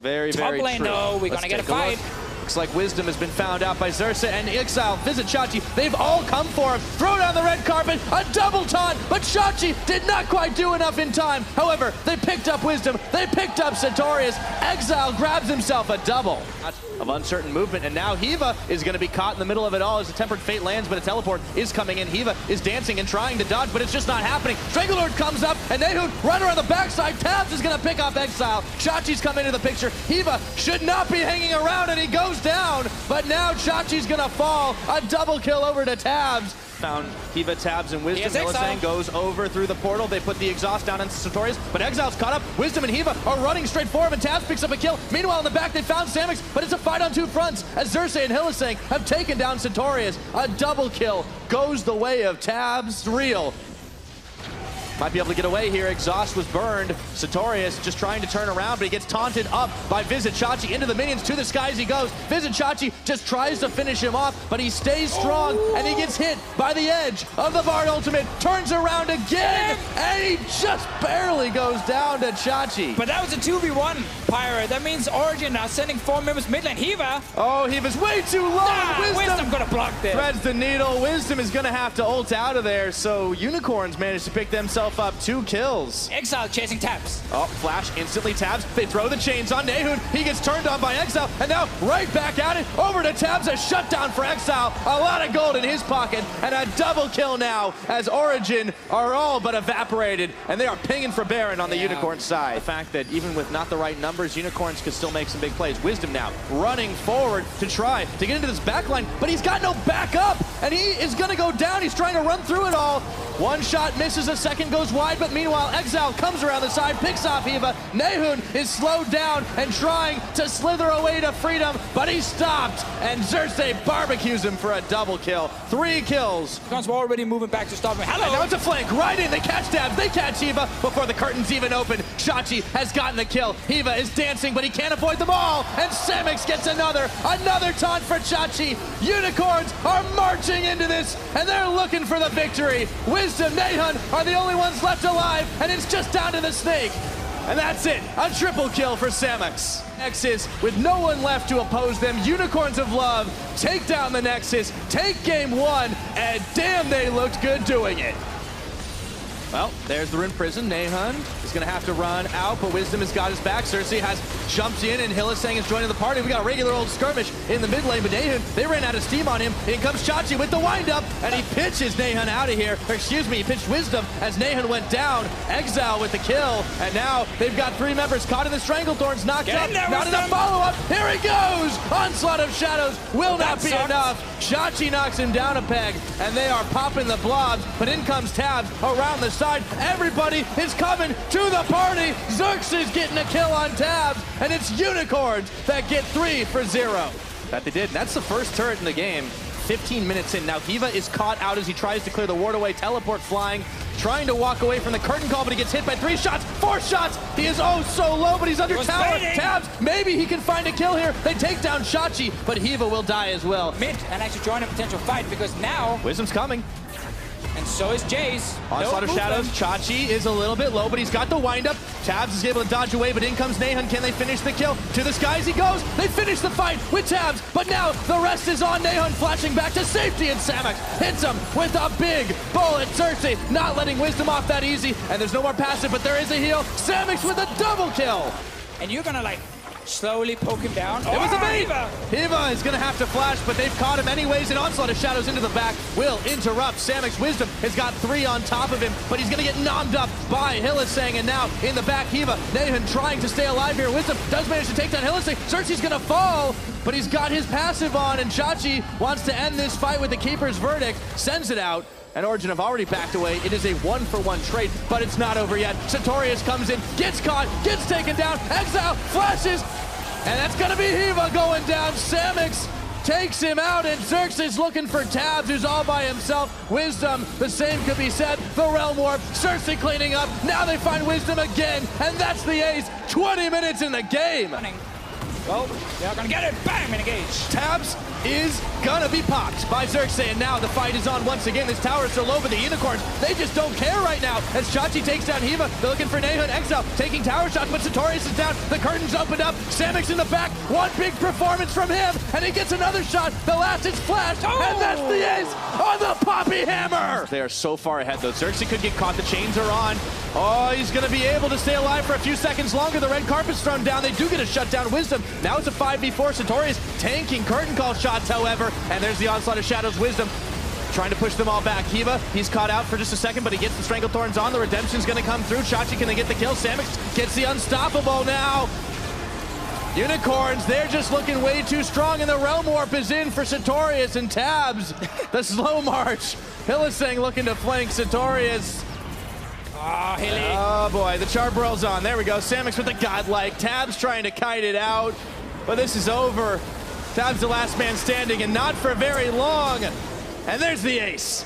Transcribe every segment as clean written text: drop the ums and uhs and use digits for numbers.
Very Top lane, true. though, we're gonna get a fight. Looks like Wisdom has been found out by Xerxes and Exile. Visit Chachi. They've all come for him. Throw down the red carpet. A double taunt, but Chachi did not quite do enough in time. However, they picked up Wisdom. They picked up Sartorius. Exile grabs himself a double of uncertain movement, and now Hiva is going to be caught in the middle of it all as a Tempered Fate lands, but a teleport is coming in. Hiva is dancing and trying to dodge, but it's just not happening. Stranglelord comes up, and Nehun run around the backside. Tabs is going to pick off Exile. Chachi's come into the picture. Hiva should not be hanging around, and he goes down, but now Chachi's going to fall. A double kill over to Tabs. Found Hiva, Tabs, and Wisdom. Millicent goes over through the portal. They put the exhaust down on Sartorius, but Exile's caught up. Wisdom and Hiva are running straight for him, and Tabs picks up a kill. Meanwhile, in the back, they found Samix, but it's a fight on two fronts as Xerxes and Hillisang have taken down Sartorius. A double kill goes the way of Tabs. Real might be able to get away here. Exhaust was burned. Sartorius just trying to turn around, but he gets taunted up by Visit Chachi. Into the minions, to the skies he goes. Visit Chachi just tries to finish him off, but he stays strong, and he gets hit by the edge of the Bard ultimate. Turns around again, and he just barely goes down to Chachi. But that was a 2v1, Pyra. That means Origin now sending 4 members mid lane. Hiva. Oh, Hiva's way too low. Wisdom gonna block this. Threads the needle. Wisdom is gonna have to ult out of there, so Unicorns managed to pick themselves up 2 kills. Exile chasing Tabs. Oh, Flash instantly Tabs. They throw the chains on Nehun. He gets turned on by Exile, and now right back at it. Over to Tabs, a shutdown for Exile. A lot of gold in his pocket, and a double kill now as Origin are all but evaporated, and they are pinging for Baron on the Unicorn side. The fact that even with not the right numbers, Unicorns could still make some big plays. Wisdom now running forward to try to get into this backline, but he's got no backup, and he is going to go down. He's trying to run through it all. One shot misses, a second goes wide, but meanwhile, Exile comes around the side, picks off Hiva. Nehun is slowed down and trying to slither away to freedom, but he's stopped, and Xerxes barbecues him for a double kill. 3 kills. We're already moving back to stop him. Hello! And now it's a flank, right in, they catch Tabs, they catch Hiva before the curtains even open. Chachi has gotten the kill. Hiva is dancing, but he can't avoid them all, and Samix gets another taunt for Chachi. Unicorns are marching into this, and they're looking for the victory. Wisdom, Nehun are the only ones left alive, and it's just down to the snake. And that's it, a triple kill for Samix. Nexus, with no one left to oppose them, Unicorns of Love take down the Nexus, take game 1, and damn, they looked good doing it. Well, there's the Rune Prison. Nehun is going to have to run out, but Wisdom has got his back. Xerxes has jumped in, and Hillisang is joining the party. We got a regular old skirmish in the mid lane, but Nehun, they ran out of steam on him. In comes Chachi with the windup, and he pitches Nehun out of here. Or excuse me, he pitched Wisdom as Nehun went down. Exile with the kill, and now they've got 3 members caught in the Stranglethorns, knocked up. Not enough follow-up. Here he goes! Onslaught of Shadows will not be enough. Chachi knocks him down a peg, and they are popping the blobs, but in comes Tabs around the side. Everybody is coming to the party. Xerxes getting a kill on Tabs, and it's Unicorns that get 3 for 0. That they did, and that's the first turret in the game. 15 minutes in. Now Hiva is caught out as he tries to clear the ward away. Teleport flying, trying to walk away from the curtain call, but he gets hit by 3 shots, 4 shots. He is oh so low, but he's under tower. Tabs, maybe he can find a kill here. They take down Chachi, but Hiva will die as well. Mid and actually join a potential fight because now Wisdom's coming. And so is Jace. Onslaught of Shadows. Chachi is a little bit low, but he's got the windup. Tabs is able to dodge away, but in comes Nehun. Can they finish the kill? To the skies he goes. They finish the fight with Tabs, but now the rest is on Nehun, flashing back to safety, and Samix hits him with a big bullet. Xerxes not letting Wisdom off that easy, and there's no more passive, but there is a heal. Samix with a double kill. And you're gonna slowly poke him down. It was a bait! Hiva is going to have to flash, but they've caught him anyways, and Onslaught of Shadows into the back will interrupt. Samix Wisdom has got 3 on top of him, but he's going to get nommed up by Hillisang, and now in the back, Hiva, Nehun trying to stay alive here. Wisdom does manage to take down Hillisang. Xerxes going to fall, but he's got his passive on, and Chachi wants to end this fight with the Keeper's Verdict, sends it out. And Origin have already backed away. It is a 1-for-1 trade, but it's not over yet. Sartorius comes in, gets caught, gets taken down. Exile flashes, and that's gonna be Hiva going down. Samix takes him out, and Xerxes looking for Tabs, who's all by himself. Wisdom, the same could be said. The Realm Warp, Xerxes cleaning up. Now they find Wisdom again, and that's the ace. 20 minutes in the game. Well, they're gonna get it. Bam! Engage. Tabs is gonna be popped by Xerxes, and now the fight is on once again. This tower is so low, but the Unicorns, they just don't care right now. As Chachi takes down Hiva, they're looking for Nehun. Exile taking tower shots, but Sartorius is down. The curtains opened up. Samix in the back, one big performance from him, and he gets another shot. The last is flashed, and that's the ace on the Poppy Hammer. They are so far ahead, though. Xerxes could get caught. The chains are on. Oh, he's going to be able to stay alive for a few seconds longer. The red carpet's thrown down. They do get a shutdown. Wisdom. Now it's a 5v4. Satorius tanking curtain call shots, however, and there's the onslaught of Shadows. Wisdom trying to push them all back. Kiva, he's caught out for just a second, but he gets the Stranglethorns on. The redemption's going to come through. Chachi, can they get the kill? Samix gets the unstoppable now. Unicorns, they're just looking way too strong, and the Realm Warp is in for Satorius and Tabs. The slow march. Hillisang looking to flank Satorius. Oh, Hilly. Oh boy, the Charbroil's on. There we go. Samix with the godlike. Tabs trying to kite it out, but this is over. Tabs the last man standing, and not for very long. And there's the ace.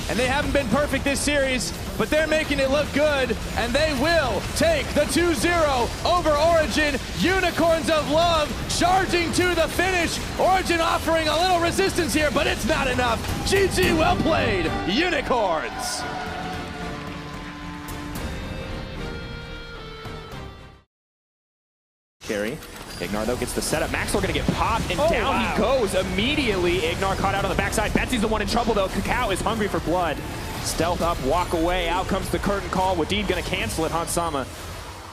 And they haven't been perfect this series, but they're making it look good, and they will take the 2-0 over Origin. Unicorns of Love charging to the finish. Origin offering a little resistance here, but it's not enough. GG, well played, Unicorns. Carry. Ignar, though, gets the setup. Maxwell gonna get popped, and down he goes immediately. Ignar caught out on the backside. Betsy's the one in trouble, though. Cacao is hungry for blood. Stealth up, walk away. Out comes the curtain call. Wadid gonna cancel it. Hansama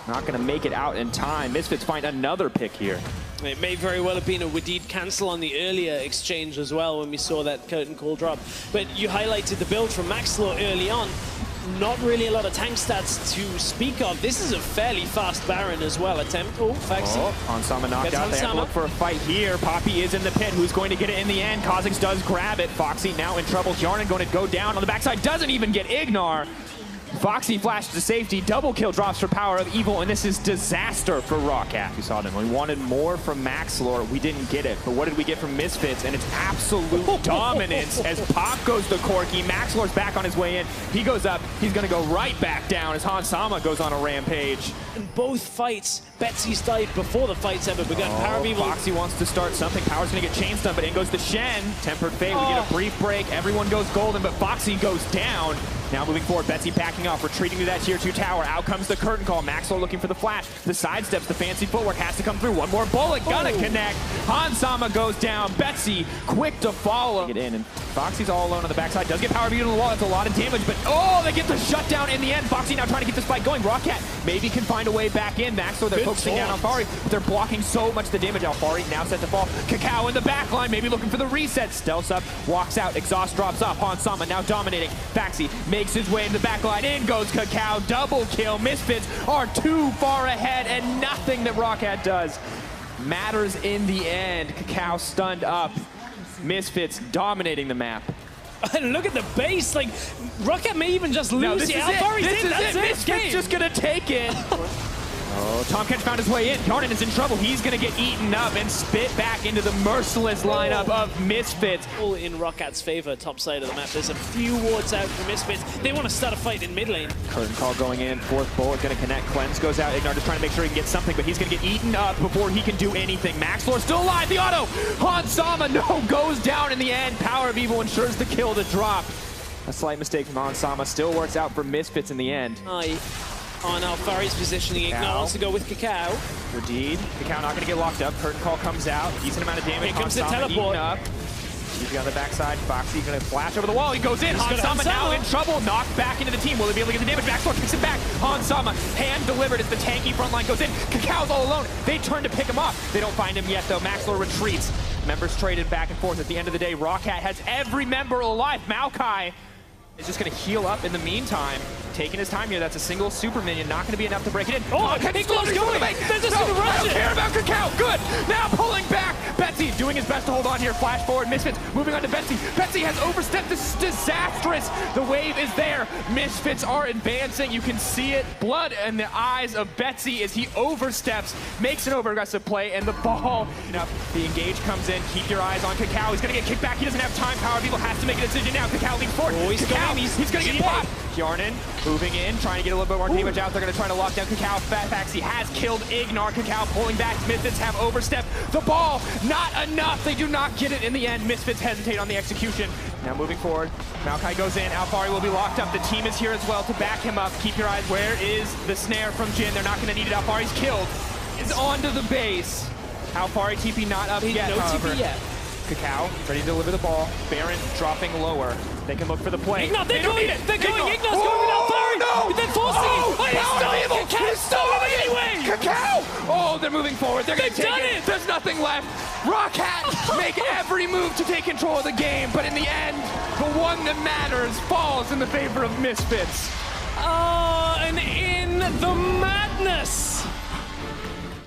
not gonna make it out in time. Misfits find another pick here. It may very well have been a Wadid cancel on the earlier exchange as well when we saw that curtain call drop. But you highlighted the build from Maxlaw early on. Not really a lot of tank stats to speak of. This is a fairly fast Baron as well. Attempt. Oh, Faxi. Oh, Hansama knocked out. They have to look for a fight here. Poppy is in the pit. Who's going to get it in the end? Kha'Zix does grab it. Foxy now in trouble. Jarnan going to go down on the backside. Doesn't even get Ignar. Foxy flashed to safety. Double kill drops for Power of Evil, and this is disaster for Rawcat. We saw them. We wanted more from Maxlore. We didn't get it. But what did we get from Misfits? And it's absolute dominance as Pop goes to Corki. Maxlore's back on his way in. He goes up. He's going to go right back down as Hansama goes on a rampage. In both fights, Betsy's died before the fight's ever begun. Power of Evil. Foxy wants to start something. Power's going to get chain stunned, but in goes the Shen. Tempered Fate. We get a brief break. Everyone goes golden, but Foxy goes down. Now moving forward, Betsy backing off, retreating to that tier 2 tower. Out comes the curtain call. Maxwell looking for the flash. The sidesteps, the fancy footwork has to come through. One more bullet, gonna connect. Hansama goes down. Betsy quick to follow. Get in, and Foxy's all alone on the backside. Does get Power of Evil on the wall. That's a lot of damage, but they get the shutdown in the end. Foxy now trying to keep this fight going. Rawcat maybe can find a way back in. Maxwell, they're focusing down on Alfari, but they're blocking so much of the damage. Alfari now set to fall. Cacao in the back line, maybe looking for the reset. Stealths up, walks out, exhaust drops off. Hansama now dominating. Faxi makes his way in the back line. In goes Cacao, double kill. Misfits are too far ahead, and nothing that Rawcat does matters in the end. Cacao stunned up. Misfits dominating the map. And look at the base, like, Rawcat may even just lose. This is it. Misfits just gonna take it. Tom Kench found his way in. Jarnan is in trouble. He's going to get eaten up and spit back into the merciless lineup of Misfits. All in Rawcat's favor, top side of the map. There's a few wards out for Misfits. They want to start a fight in mid lane. Curtain call going in. Fourth bullet going to connect. Cleanse goes out. Ignar just trying to make sure he can get something, but he's going to get eaten up before he can do anything. Maxlore still alive. The auto. Hansama, goes down in the end. Power of Evil ensures the kill to drop. A slight mistake from Hansama. Still works out for Misfits in the end. On Alfari's positioning, Ignar wants to go with Cacao. Wadid. Cacao not going to get locked up. Curtain call comes out. Decent amount of damage. Here comes the teleport. Up. He's on the backside. Foxy going to flash over the wall. He goes in. Hansama now in trouble. Knocked back into the team. Will he be able to get the damage? Maxwell kicks it back. Hansama hand delivered as the tanky front line goes in. Cacao's all alone. They turn to pick him up. They don't find him yet, though. Maxwell retreats. Members traded back and forth. At the end of the day, Rawcat has every member alive. Maokai is just going to heal up in the meantime. Taking his time here. That's a single super minion. Not going to be enough to break it in. Ignor's going! They're just going to rush it! I don't care about Cacao. Good! Now pulling back. Betsy doing his best to hold on here. Flash forward. Misfits moving on to Betsy. Betsy has overstepped. This is disastrous. The wave is there. Misfits are advancing. You can see it. Blood in the eyes of Betsy as he oversteps. Makes an over-aggressive play, and the ball. The engage comes in. Keep your eyes on Cacao. He's going to get kicked back. He doesn't have time. Power of Evil has to make a decision now. Cacao leaps forward. He's going to get popped. Jarnan moving in, trying to get a little bit more damage out. They're going to try to lock down Cacao. Faxi has killed Ignar. Cacao pulling back. Misfits have overstepped the ball. Not enough. They do not get it in the end. Misfits hesitate on the execution. Now moving forward. Maokai goes in. Alfari will be locked up. The team is here as well to back him up. Keep your eyes. Where is the snare from Jin? They're not going to need it. Alfari's killed. is onto the base. How far ATP not up yet, No however. TP yet. Cacao ready to deliver the ball. Baron dropping lower. They can look for the play. Ignat, they're don't going, need it. they're going, Ignat. Ignat's going without flurry. No! They're forcing it. Oh, he's still, Cacao's still moving anyway. Cacao! Oh, they're moving forward. They're going to They've take done it. it. There's nothing left. Rock Hat make every move to take control of the game, but in the end, the one that matters falls in the favor of Misfits. Oh, and in the madness